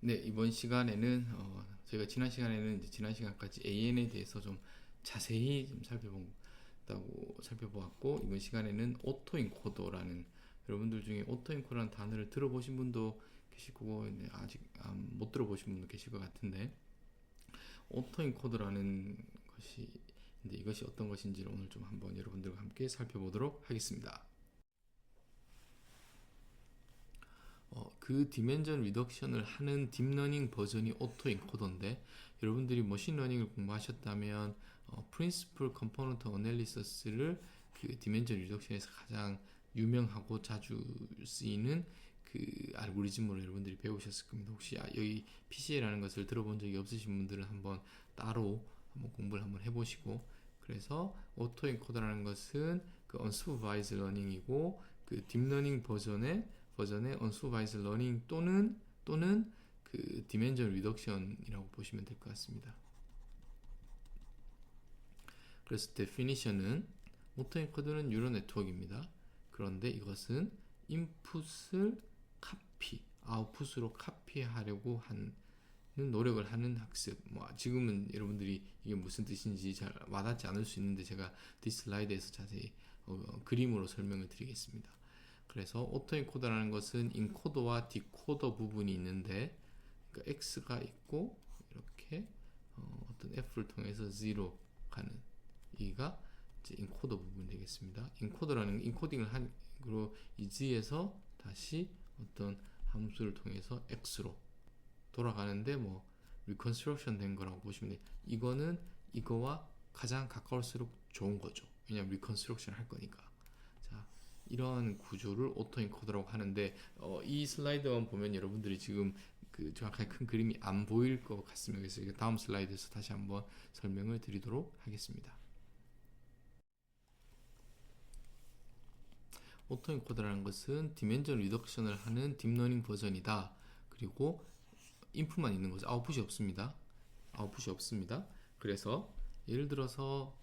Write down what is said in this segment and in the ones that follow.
네, 이번 시간에는 저희가 지난 시간에는 이제 지난 시간까지 AN에 대해서 좀 자세히 좀 살펴보았고 이번 시간에는 오토인코더라는 여러분들 중에 오토인코더라는 단어를 들어보신 분도 계실 거고 아직 못 들어보신 분도 계실 것 같은데 오토인코더라는 것이 이것이 어떤 것인지를 오늘 좀 한번 여러분들과 함께 살펴보도록 하겠습니다. 그 디멘전 리덕션을 하는 딥러닝 버전이 오토인코더인데 여러분들이 머신러닝을 공부하셨다면 프린시플 컴포넌트 어널리시스를 그 디멘전 리덕션에서 가장 유명하고 자주 쓰이는 그 알고리즘으로 여러분들이 배우셨을 겁니다. 혹시 여기 PCA라는 것을 들어본 적이 없으신 분들은 한번 따로 한번 공부를 한번 해보시고, 그래서 오토인코더라는 것은 그 unsupervised learning이고 그 딥러닝 버전의 unsupervised learning 또는 그 dimension reduction이라고 보시면 될 것 같습니다. 그래서 definition은 오토엔코더는 뉴럴 네트워크입니다. 그런데 이것은 인풋을 아웃풋으로 카피하려고 하는 노력을 하는 학습. 지금은 여러분들이 이게 무슨 뜻인지 잘 와닿지 않을 수 있는데 제가 디슬라이드에서 자세히 그림으로 설명을 드리겠습니다. 그래서 오토엔코더라는 것은 인코더와 디코더 부분이 있는데, 그러니까 X가 있고 이렇게 어떤 F를 통해서 0 가는 이가 이제 인코더 부분이 되겠습니다. 인코딩을 한으로 이 Z에서 다시 어떤 함수를 통해서 X로 돌아가는데 리컨스트럭션 된 거라고 보시면 돼요. 이거는 이거와 가장 가까울수록 좋은 거죠. 왜냐면 리컨스트럭션 할 거니까. 자, 이러한 구조를 오토엔코더라고 하는데 이 슬라이드만 보면 여러분들이 지금 그 정확하게 큰 그림이 안 보일 것 같습니다. 그래서 다음 슬라이드에서 다시 한번 설명을 드리도록 하겠습니다. 오토엔코더라는 것은 디멘전 리덕션을 하는 딥러닝 버전이다. 그리고 인풋만 있는 거죠. 아웃풋이 없습니다. 그래서 예를 들어서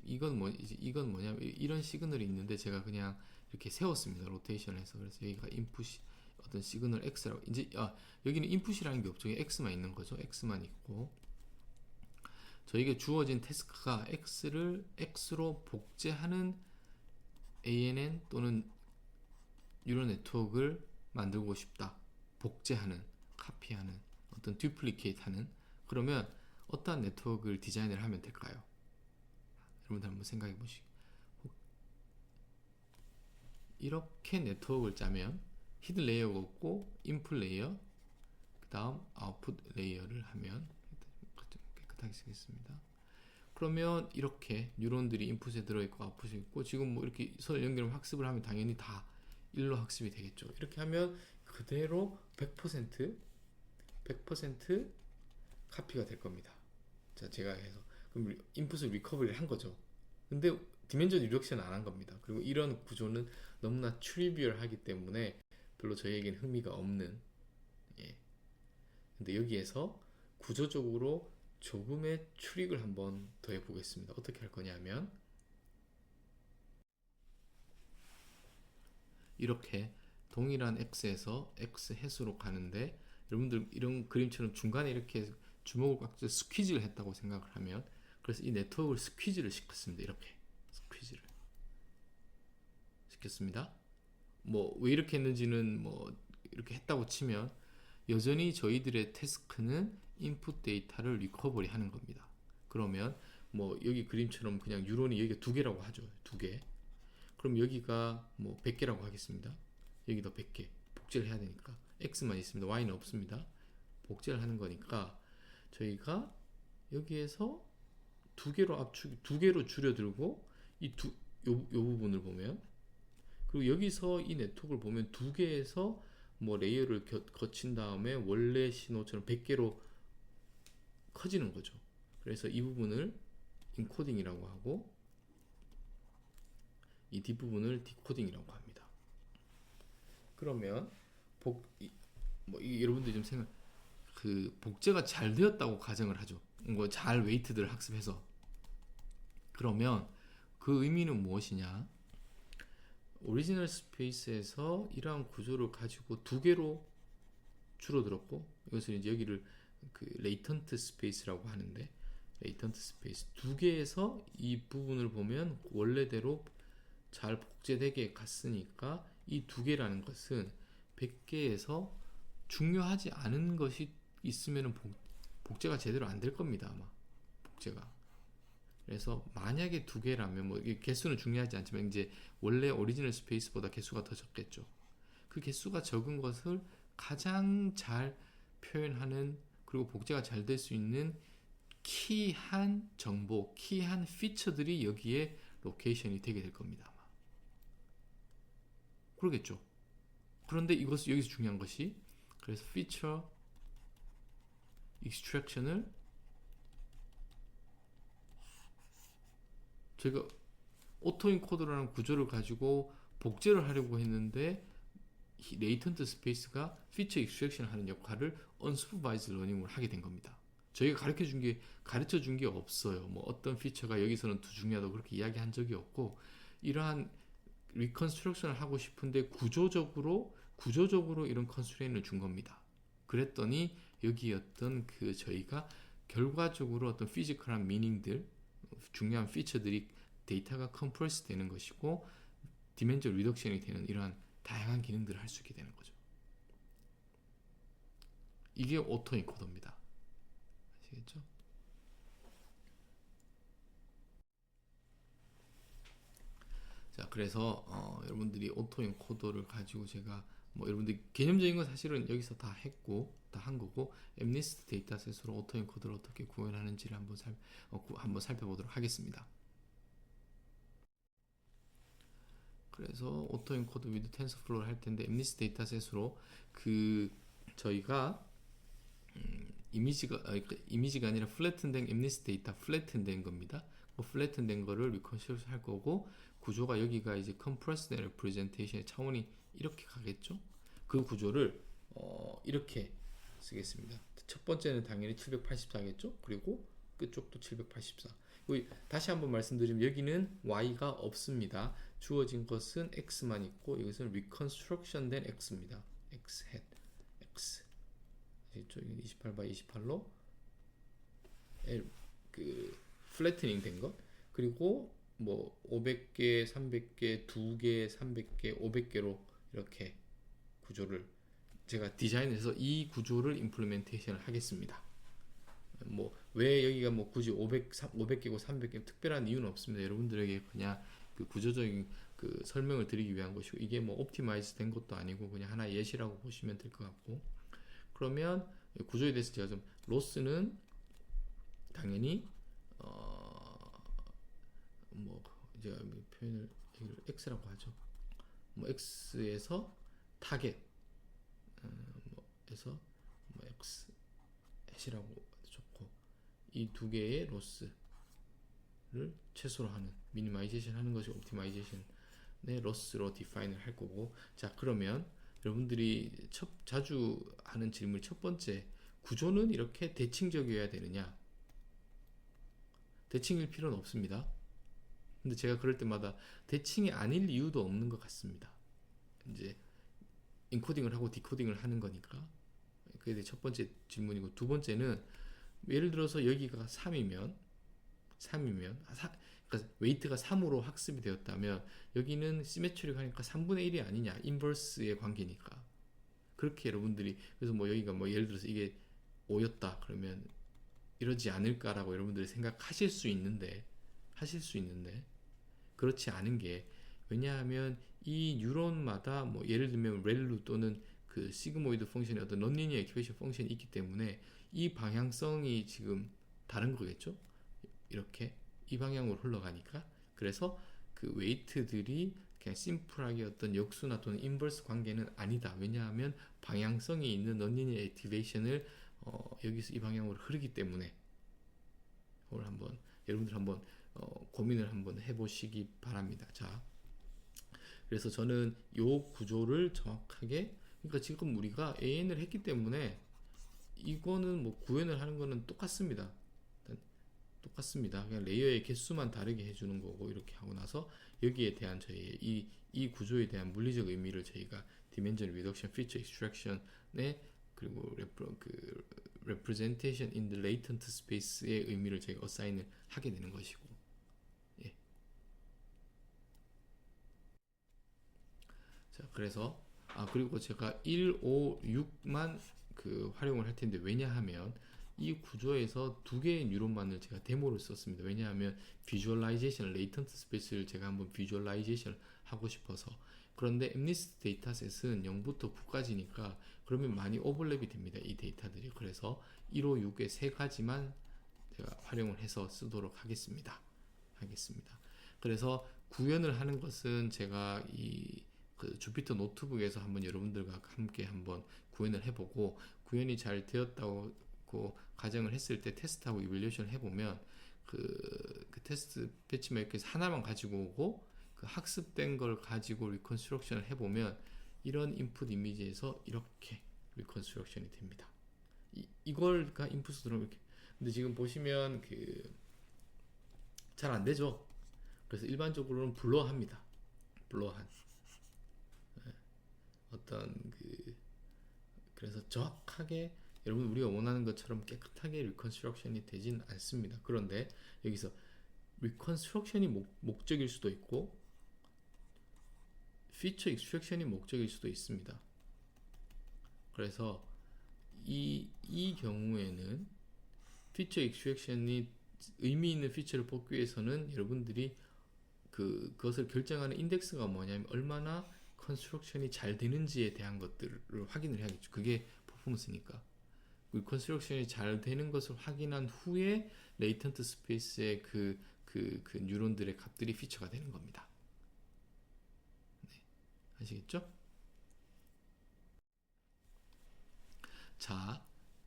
이건 뭐냐면 이런 시그널이 있는데 제가 그냥 이렇게 세웠습니다. 로테이션해서. 그래서 여기가 인풋이 어떤 시그널 X라고, 이제 여기는 인풋이라는 게 없죠. X만 있는 거죠. X만 있고 저에게 주어진 태스크가 X를 X로 복제하는 ANN 또는 뉴럴 네트워크를 만들고 싶다. 복제하는, 카피하는, 어떤 듀플리케이트 하는. 그러면 어떠한 네트워크를 디자인을 하면 될까요? 여러분들 한번 생각해 보시고, 이렇게 네트워크를 짜면 히든 레이어가 없고 인풋 레이어, 그 다음 아웃풋 레이어를 하면 깨끗하게 쓰겠습니다. 그러면 이렇게 뉴런들이 인풋에 들어있고 아웃풋에 있고, 지금 이렇게 서로 연결하면 학습을 하면 당연히 다 일로 학습이 되겠죠. 이렇게 하면 그대로 100% 카피가 될 겁니다. 자, 제가 해서 그럼 인풋을 리커버리를 한 거죠. 근데 디멘전 리덕션 안 한 겁니다. 그리고 이런 구조는 너무나 트리비얼하기 때문에 별로 저희에게는 흥미가 없는. 예. 근데 여기에서 구조적으로 조금의 트릭을 한번 더 해보겠습니다. 어떻게 할 거냐면 이렇게 동일한 x에서 x 해수로 가는데, 여러분들 이런 그림처럼 중간에 이렇게 주먹을 꽉 쥐어 스퀴즈를 했다고 생각을 하면, 그래서 이 네트워크를 스퀴즈를 시켰습니다. 이렇게 스퀴즈를 시켰습니다. 왜 이렇게 했는지는 이렇게 했다고 치면 여전히 저희들의 태스크는 인풋 데이터를 리커버리 하는 겁니다. 그러면 여기 그림처럼 그냥 뉴런이 여기가 2개라고 하죠. 2개. 그럼 여기가 100개라고 하겠습니다. 여기도 100개. 복제를 해야 되니까. X만 있습니다. Y는 없습니다. 복제를 하는 거니까 저희가 여기에서 2개로 줄여들고 요 부분을 보면, 그리고 여기서 이 네트워크를 보면 2개에서 레이어를 거친 다음에 원래 신호처럼 100개로 커지는 거죠. 그래서 이 부분을 인코딩이라고 하고 이 뒷부분을 디코딩이라고 합니다. 그러면 여러분들이 좀 복제가 잘 되었다고 가정을 하죠. 잘 웨이트들을 학습해서. 그러면 그 의미는 무엇이냐? 오리지널 스페이스에서 이러한 구조를 가지고 2개로 줄어들었고, 이것을 이제 여기를 그 레이턴트 스페이스라고 하는데, 레이턴트 스페이스 두 개에서 이 부분을 보면 원래대로 잘 복제되게 갔으니까 이 두 개라는 것은 100개에서 중요하지 않은 것이 있으면 복제가 제대로 안 될 겁니다. 아마 복제가. 그래서 만약에 두 개라면 뭐 개수는 중요하지 않지만 이제 원래 오리지널 스페이스보다 개수가 더 적겠죠. 그 개수가 적은 것을 가장 잘 표현하는, 그리고 복제가 잘 될 수 있는 키한 정보, 키한 피처들이 여기에 로케이션이 되게 될 겁니다. 아마. 그러겠죠. 그런데 이것은 여기서 중요한 것이, 그래서 피처 익스트랙션을 저희가 오토인코더라는 구조를 가지고 복제를 하려고 했는데 레이턴트 스페이스가 피처 익스트랙션 하는 역할을 unsupervised learning을 하게 된 겁니다. 저희가 가르쳐 준 게 없어요. 뭐 어떤 피처가 여기서는 더 중요하다고 그렇게 이야기한 적이 없고, 이러한 리컨스트럭션을 하고 싶은데 구조적으로 이런 컨스트레인을 준 겁니다. 그랬더니 여기 어떤 그 저희가 결과적으로 어떤 피지컬한 미닝들, 중요한 피처들이 데이터가 컴프레스 되는 것이고 디멘전 리덕션이 되는 이러한 다양한 기능들을 할 수 있게 되는 거죠. 이게 오토인코더입니다. 아시겠죠? 자, 그래서 여러분들이 오토인코더를 가지고 제가 뭐 여러분들 개념적인 건 사실은 여기서 다 했고 다 한 거고, 엠니스트 데이터셋으로 오토인코더를 어떻게 구현하는지를 한번 살펴보도록 하겠습니다. 그래서 오토인코더 위드 텐서플로우를 할 텐데, 엠니스트 데이터셋으로 그 저희가 이미지가 아니라 플래튼된 엠니스트 데이터, 플래튼된 겁니다. 그 플래튼된 거를 리컨스트럭션 할 거고, 구조가 여기가 이제 컴프레스드 레프레젠테이션의 차원이 이렇게 가겠죠. 그 구조를 이렇게 쓰겠습니다. 첫 번째는 당연히 784겠죠. 그리고 끝쪽도 784. 다시 한번 말씀드리면 여기는 y가 없습니다. 주어진 것은 x만 있고, 이것은 리컨스트럭션 된 x입니다. x hat x. 이쪽은 28/28로 그 플래트닝 된 것, 그리고 뭐 500개, 300개, 2개, 300개, 500개로 이렇게 구조를 제가 디자인해서 이 구조를 임플리멘테이션을 하겠습니다. 뭐 왜 여기가 뭐 굳이 500개고 300개 특별한 이유는 없습니다. 여러분들에게 그냥 그 구조적인 그 설명을 드리기 위한 것이고, 이게 뭐 옵티마이즈 된 것도 아니고 그냥 하나의 예시라고 보시면 될 것 같고, 그러면 구조에 대해서 제가 좀, 로스는 당연히 뭐 제가 표현을 x라고 하죠. 뭐 x에서 타겟 에서 뭐 x 해시라고 좋고, 이 두 개의 로스를 최소로 하는, 미니마이제이션 하는 것이 옵티마이제이션의 로스로 디파인을 할 거고. 자, 그러면 여러분들이 자주 하는 질문 첫 번째, 구조는 이렇게 대칭적이어야 되느냐? 대칭일 필요는 없습니다. 근데 제가 그럴 때마다 대칭이 아닐 이유도 없는 것 같습니다. 이제 인코딩을 하고 디코딩을 하는 거니까. 그게 첫 번째 질문이고, 두 번째는 예를 들어서 여기가 3이면 그러니까 웨이트가 3으로 학습이 되었다면 여기는 시메트릭 하니까 3분의 1이 아니냐, 인버스의 관계니까. 그렇게 여러분들이, 그래서 뭐 여기가 뭐 예를 들어서 이게 5였다 그러면 이러지 않을까라고 여러분들이 생각하실 수 있는데 그렇지 않은 게, 왜냐하면 이 뉴런마다 뭐 예를 들면 렐루 또는 그 시그모이드 펑션의 어떤 넌리니어 이퀘이션 펑션이 있기 때문에 이 방향성이 지금 다른 거겠죠. 이렇게 이 방향으로 흘러가니까. 그래서 그 웨이트들이 그냥 심플하게 어떤 역수나 또는 인버스 관계는 아니다. 왜냐하면 방향성이 있는 넌리니어 액티베이션을 여기서 이 방향으로 흐르기 때문에. 오늘 한번 여러분들 한번 고민을 한번 해보시기 바랍니다. 자, 그래서 저는 요 구조를 정확하게, 그러니까 지금 우리가 AN을 했기 때문에 이거는 뭐 구현을 하는 거는 똑같습니다. 그냥 레이어의 개수만 다르게 해주는 거고, 이렇게 하고 나서 여기에 대한 저희의 이 구조에 대한 물리적 의미를 저희가 디멘전 리덕션, 피처 익스트랙션의 그리고 representation in the latent space의 의미를 제가 어사인을 하게 되는 것이고, 예. 자, 그래서 그리고 제가 1, 5, 6만 활용을 할 텐데, 왜냐하면 이 구조에서 두 개의 뉴런만을 제가 데모를 썼습니다. 왜냐하면 비주얼라이제이션, 레이턴트 스페이스를 제가 한번 비주얼라이제이션 하고 싶어서. 그런데 엠니스트 데이터셋은 0부터 9까지니까 그러면 많이 오버랩이 됩니다, 이 데이터들이. 그래서 1, 5, 6의 세 가지만 제가 활용을 해서 쓰도록 하겠습니다. 그래서 구현을 하는 것은 제가 주피터 노트북에서 한번 여러분들과 함께 한번 구현을 해보고, 구현이 잘 되었다고 가정을 했을 때 테스트하고 이밸리에이션을 해보면 그 테스트 배치메이커에서 하나만 가지고 오고 그 학습된 걸 가지고 리컨스트럭션을 해보면 이런 인풋 이미지에서 이렇게 리컨스트럭션이 됩니다. 이걸가 인풋으로 들어오면 이렇게. 근데 지금 보시면 잘 안 되죠. 그래서 일반적으로는 블러합니다. 블러한 어떤 그래서 정확하게 여러분 우리가 원하는 것처럼 깨끗하게 리컨스트럭션이 되진 않습니다. 그런데 여기서 리컨스트럭션이 목적일 수도 있고 피처 익스트랙션이 목적일 수도 있습니다. 그래서 이 경우에는 피처 익스트랙션이 의미 있는 피처를 뽑기 위해서는 여러분들이 그것을 결정하는 인덱스가 뭐냐면 얼마나 컨스트럭션이 잘 되는지에 대한 것들을 확인을 해야겠죠. 그게 퍼포먼스니까. 컨스트럭션이 잘 되는 것을 확인한 후에 레이턴트 스페이스의 그 뉴런들의 값들이 피처가 되는 겁니다. 네. 아시겠죠? 자,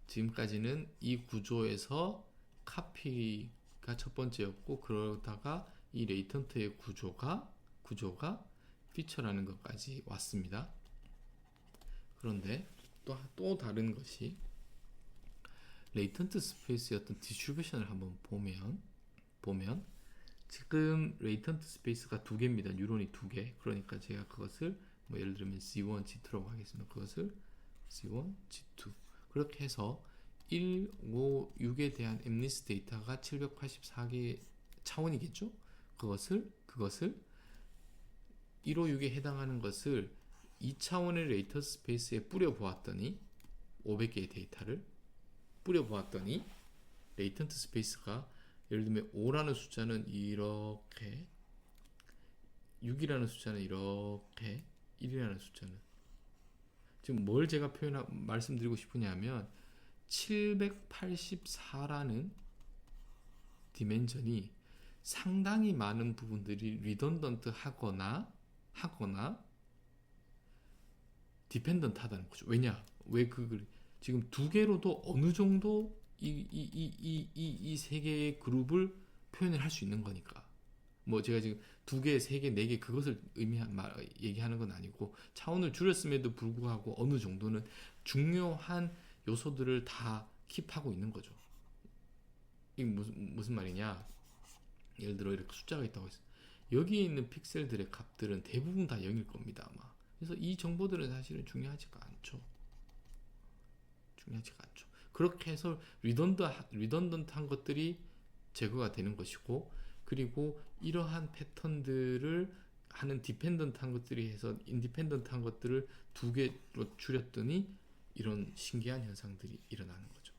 지금까지는 이 구조에서 카피가 첫 번째였고, 그러다가 이 레이턴트의 구조가 피처라는 것까지 왔습니다. 그런데 또 다른 것이 레이턴트 스페이스의 어떤 디스트리뷰션을 한번 보면 지금 레이턴트 스페이스가 두 개입니다. 뉴런이 두 개. 그러니까 제가 그것을 예를 들면 C1, C2라고 하겠습니다. 그것을 C1, C2 그렇게 해서 1, 5, 6에 대한 엠니스 데이터가 784개 차원이겠죠? 그것을 1, 5, 6에 해당하는 것을 2차원의 레이턴트 스페이스에 뿌려보았더니 500개의 데이터를 뿌려보았더니 레이턴트 스페이스가 예를 들면 5라는 숫자는 이렇게, 6이라는 숫자는 이렇게, 1이라는 숫자는 지금 뭘 제가 말씀드리고 싶으냐면 784라는 디멘전이 상당히 많은 부분들이 리던던트 하거나 디펜던트 하다는 거죠. 왜 지금 두 개로도 어느 정도 이 세 개의 그룹을 표현을 할 수 있는 거니까. 제가 지금 두 개, 세 개, 네 개 그것을 얘기하는 건 아니고 차원을 줄였음에도 불구하고 어느 정도는 중요한 요소들을 다 킵하고 있는 거죠. 이게 무슨 말이냐? 예를 들어 이렇게 숫자가 있다고 했어요. 여기에 있는 픽셀들의 값들은 대부분 다 0일 겁니다, 아마. 그래서 이 정보들은 사실은 중요하지가 않죠. 그렇게 해서 리던던트한 것들이 제거가 되는 것이고, 그리고 이러한 패턴들을 하는 디펜던트한 것들이 해서 인디펜던트한 것들을 두 개로 줄였더니 이런 신기한 현상들이 일어나는 거죠.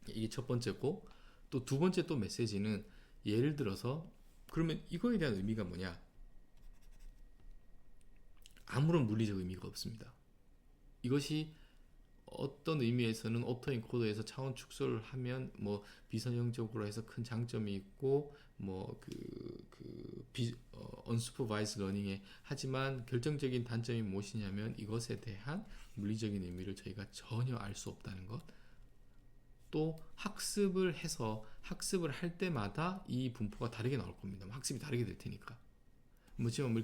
이게 첫 번째고, 또 두 번째 또 메시지는 예를 들어서 그러면 이거에 대한 의미가 뭐냐? 아무런 물리적 의미가 없습니다. 이것이 어떤 의미에서는 오토 엔코더에서 차원 축소를 하면 비선형적으로 해서 큰 장점이 있고 unsupervised learning에, 하지만 결정적인 단점이 무엇이냐면 이것에 대한 물리적인 의미를 저희가 전혀 알 수 없다는 것. 또 학습을 할 때마다 이 분포가 다르게 나올 겁니다. 학습이 다르게 될 테니까. 지금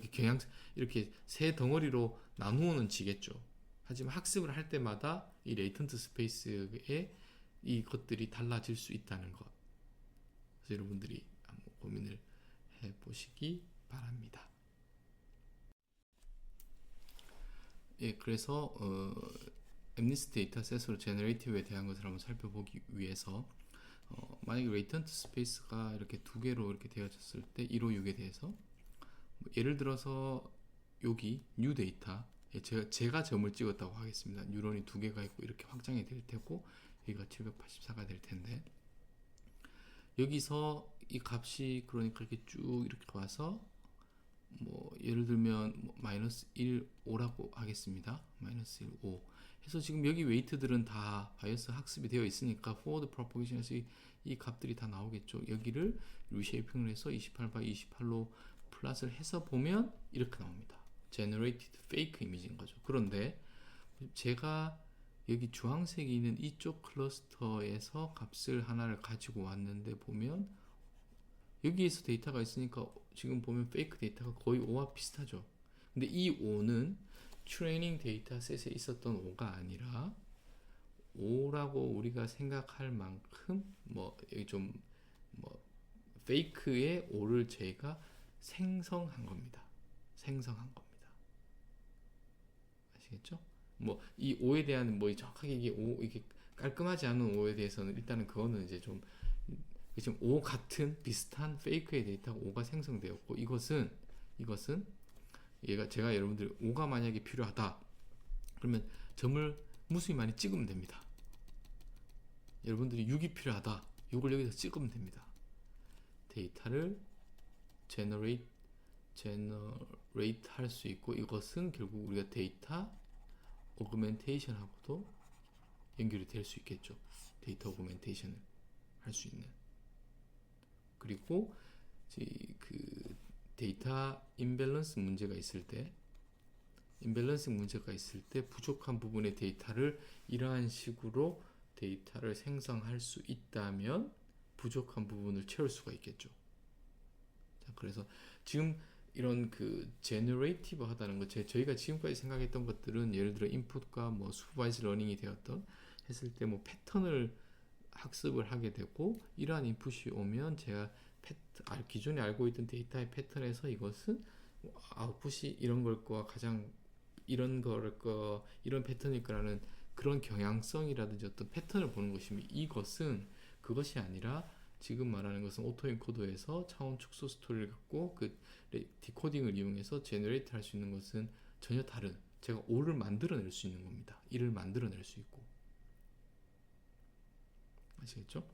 이렇게 세 덩어리로 나누어는 지겠죠. 하지만 학습을 할 때마다 이 레이턴트 스페이스의 이 것들이 달라질 수 있다는 것. 그래서 여러분들이 한번 고민을 해보시기 바랍니다. 예, 그래서 MNIST 데이터셋으로 제너레이티브에 대한 것을 한번 살펴보기 위해서 만약에 레이턴트 스페이스가 이렇게 두 개로 이렇게 되어졌을 때 1, 5, 6에 대해서 예를 들어서 여기 뉴 데이터 제가 점을 찍었다고 하겠습니다. 뉴런이 두 개가 있고 이렇게 확장이 될 테고 여기가 784가 될 텐데 여기서 이 값이 그러니까 이렇게 쭉 이렇게 와서 뭐 예를 들면 뭐 마이너스 1, 5라고 하겠습니다. 마이너스 1, 5 해서 지금 여기 웨이트들은 다 바이어스 학습이 되어 있으니까 포워드 프로포게이션에서 이 값들이 다 나오겠죠. 여기를 리쉐이핑을 해서 28/28로 플랫을 해서 보면 이렇게 나옵니다. Generated Fake Image인 거죠. 그런데 제가 여기 주황색이 있는 이쪽 클러스터에서 값을 하나를 가지고 왔는데 보면 여기에서 데이터가 있으니까 지금 보면 페이크 데이터가 거의 5와 비슷하죠. 근데 이 5는 트레이닝 데이터셋에 있었던 5가 아니라 5라고 우리가 생각할 만큼 뭐 여기 좀 뭐 페이크의 5를 제가 생성한 겁니다. 생성한 겁니다. 아시겠죠? 뭐 이 5에 대한 뭐 정확하게 이게 깔끔하지 않은 5에 대해서는 일단은 그거는 이제 좀 지금 5 같은 비슷한 페이크의 데이터가 5가 생성되었고 이것은 얘가 제가 여러분들 5가 만약에 필요하다 그러면 점을 무수히 많이 찍으면 됩니다. 여러분들이 6이 필요하다 6을 여기서 찍으면 됩니다. 데이터를 제너레이트 할 수 있고 이것은 결국 우리가 데이터 오그멘테이션하고도 연결이 될 수 있겠죠. 데이터 오그멘테이션을 할 수 있는. 그리고 그 데이터 임밸런스 문제가 있을 때 부족한 부분의 데이터를 이러한 식으로 데이터를 생성할 수 있다면 부족한 부분을 채울 수가 있겠죠. 자, 그래서 지금 이런 그 제너레이티브 하다는 것, 저희가 지금까지 생각했던 것들은 예를 들어 인풋과 뭐 슈퍼바이즈 러닝이 되었던 했을 때 뭐 패턴을 학습을 하게 되고 이러한 인풋이 오면 제가 기존에 알고 있던 데이터의 패턴에서 이것은 아웃풋이 이런 걸 거와 가장 이런 패턴일 거라는 그런 경향성이라든지 어떤 패턴을 보는 것이면 이것은 그것이 아니라 지금 말하는 것은 오토엔코더에서 차원 축소 스토리를 갖고 그 디코딩을 이용해서 제너레이트 할 수 있는 것은 전혀 다른 제가 5를 만들어낼 수 있는 겁니다. 1을 만들어낼 수 있고 아시겠죠?